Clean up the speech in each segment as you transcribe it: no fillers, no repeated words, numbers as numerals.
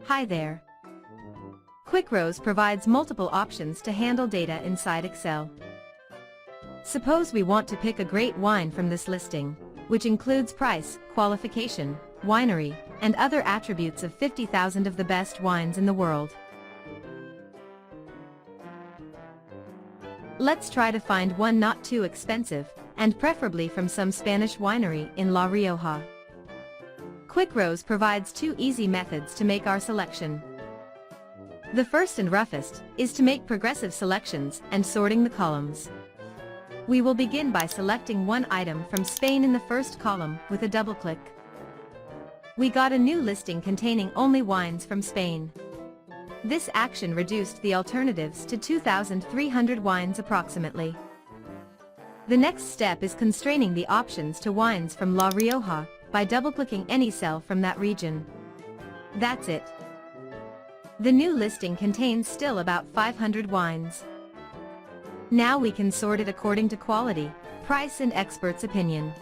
Hi there. QuickRows provides multiple options to handle data inside Excel. Suppose we want to pick a great wine from this listing, which includes price, qualification, winery, and other attributes of 50,000 of the best wines in the world. Let's try to find one not too expensive, and preferably from some Spanish winery in La Rioja. QuickRows provides two easy methods to make our selection. The first and roughest is to make progressive selections and sorting the columns. We will begin by selecting one item from Spain in the first column with a double-click. We got a new listing containing only wines from Spain. This action reduced the alternatives to 2,300 wines approximately. The next step is constraining the options to wines from La Rioja by double-clicking any cell from that region. That's it. The new listing contains still about 500 wines. Now we can sort it according to quality, price and expert's opinion.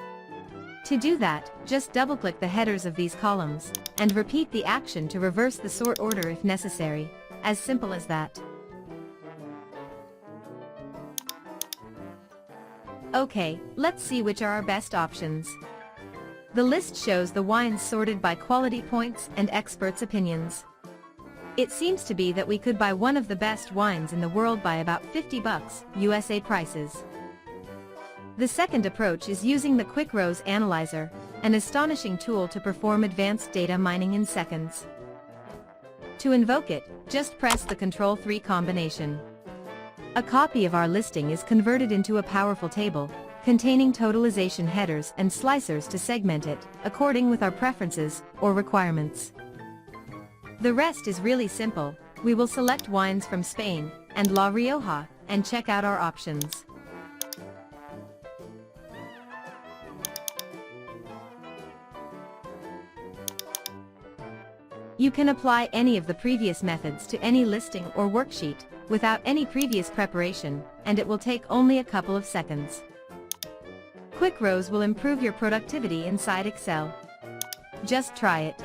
To do that, just double-click the headers of these columns, and repeat the action to reverse the sort order if necessary. As simple as that. Okay, let's see which are our best options. The list shows the wines sorted by quality points and experts' opinions. It seems to be that we could buy one of the best wines in the world by about $50 USA prices. The second approach is using the QuickRows Analyzer, an astonishing tool to perform advanced data mining in seconds. To invoke it, just press the Ctrl+3 combination. A copy of our listing is converted into a powerful table, containing totalization headers and slicers to segment it, according with our preferences or requirements. The rest is really simple. We will select wines from Spain and La Rioja and check out our options. You can apply any of the previous methods to any listing or worksheet without any previous preparation, and it will take only a couple of seconds. QuickRows will improve your productivity inside Excel. Just try it.